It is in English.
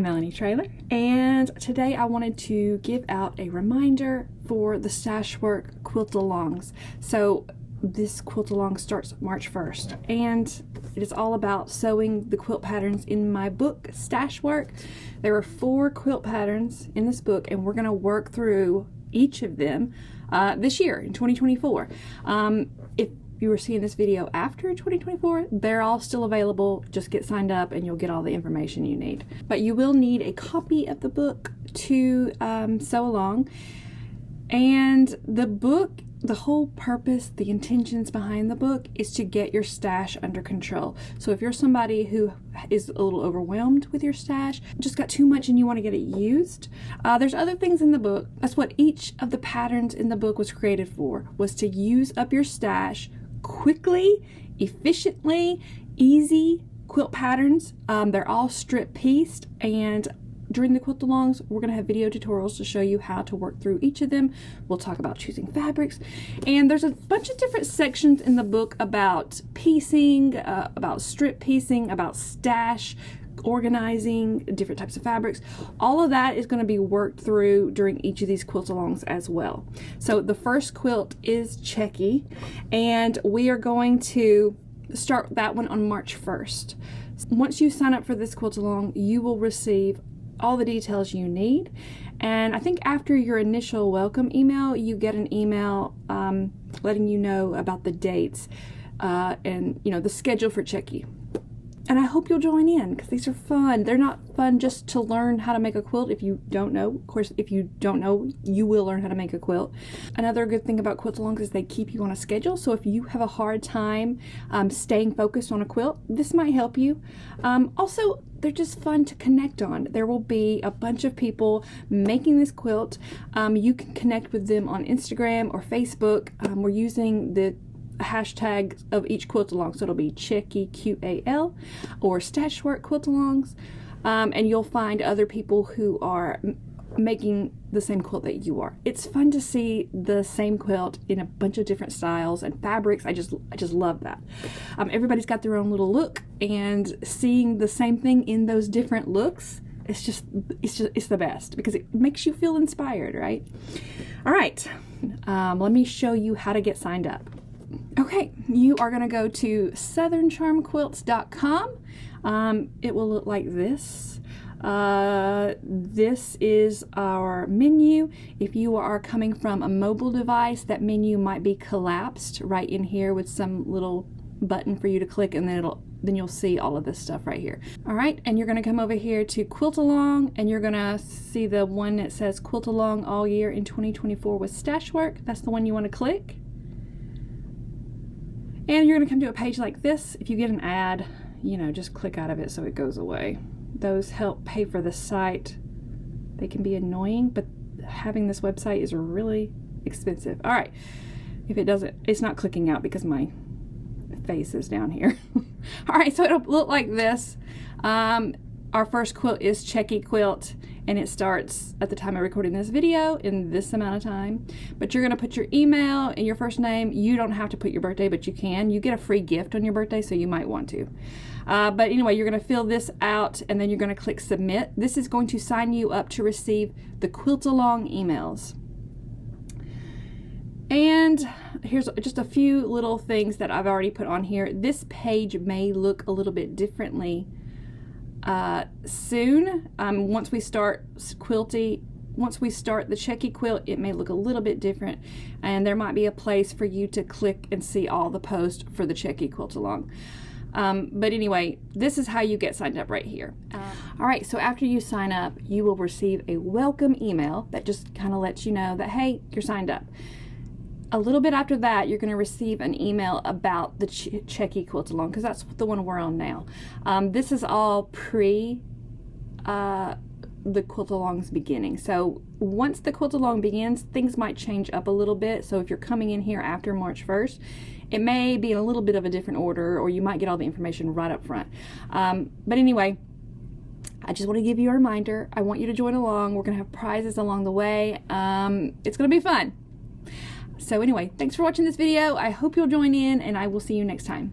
Melanie Trailer, and today I wanted to give out a reminder for the StashWork Quilt Alongs. So this quilt along starts March 1st, and it is all about sewing the quilt patterns in my book, StashWork. There are 4 quilt patterns in this book, and we're going to work through each of them this year in 2024. If you were seeing this video after 2024, they're all still available. Just get signed up and you'll get all the information you need. But you will need a copy of the book to sew along. And the book, the whole purpose, the intentions behind the book is to get your stash under control. So if you're somebody who is a little overwhelmed with your stash, just got too much and you want to get it used, there's other things in the book. That's what each of the patterns in the book was created for, was to use up your stash quickly, efficiently, easy quilt patterns. They're all strip pieced, and during the quilt alongs, we're going to have video tutorials to show you how to work through each of them. We'll talk about choosing fabrics, and there's a bunch of different sections in the book about piecing, about strip piecing, about stash organizing, different types of fabrics. All of that is going to be worked through during each of these quilt alongs as well. So the first quilt is Chey, and we are going to start that one on March 1st. Once you sign up for this quilt along, you will receive all the details you need, and I think after your initial welcome email, you get an email letting you know about the dates and the schedule for Chey. And I hope you'll join in, because these are fun. They're not fun just to learn how to make a quilt if you don't know. Of course, if you don't know, you will learn how to make a quilt. Another good thing about quilt alongs is they keep you on a schedule. So if you have a hard time staying focused on a quilt, this might help you. Also, they're just fun to connect on. There will be a bunch of people making this quilt. You can connect with them on Instagram or Facebook. We're using the hashtag of each quilt along, so it'll be Chey, QAL, or StashWork Quilt Alongs, and you'll find other people who are making the same quilt that you are. It's fun to see the same quilt in a bunch of different styles and fabrics. I just love that. Everybody's got their own little look, and seeing the same thing in those different looks, it's the best, because it makes you feel inspired, right? All right, let me show you how to get signed up. Okay, you are going to go to southerncharmquilts.com. It will look like this. This is our menu. If you are coming from a mobile device, that menu might be collapsed right in here with some little button for you to click, and then you'll see all of this stuff right here. All right, and you're going to come over here to Quilt Along, and you're going to see the one that says Quilt Along all year in 2024 with StashWork. That's the one you want to click. And you're going to come to a page like this. If you get an ad, just click out of it so it goes away. Those help pay for the site. They can be annoying, but having this website is really expensive. All right, if it doesn't, it's not clicking out because my face is down here. All right, so it'll look like this. Our first quilt is Chey Quilt, and it starts at the time of recording this video in this amount of time. But you're going to put your email and your first name. You don't have to put your birthday, but you can. You get a free gift on your birthday, so you might want to. But anyway, you're going to fill this out, and then you're going to click Submit. This is going to sign you up to receive the Quilt Along emails. And here's just a few little things that I've already put on here. This page may look a little bit differently soon. Once we start the Chey quilt, it may look a little bit different, and there might be a place for you to click and see all the posts for the Chey quilt along. But anyway, this is how you get signed up right here. All right, so after you sign up, you will receive a welcome email that just kind of lets you know that, hey, you're signed up. A little bit after that, you're going to receive an email about the Chey quilt along, because that's the one we're on now. This is all pre the quilt along's beginning. So once the quilt along begins, things might change up a little bit. So if you're coming in here after March 1st, it may be in a little bit of a different order, or you might get all the information right up front. But anyway, I just want to give you a reminder. I want you to join along. We're going to have prizes along the way. It's going to be fun. So anyway, thanks for watching this video. I hope you'll join in, and I will see you next time.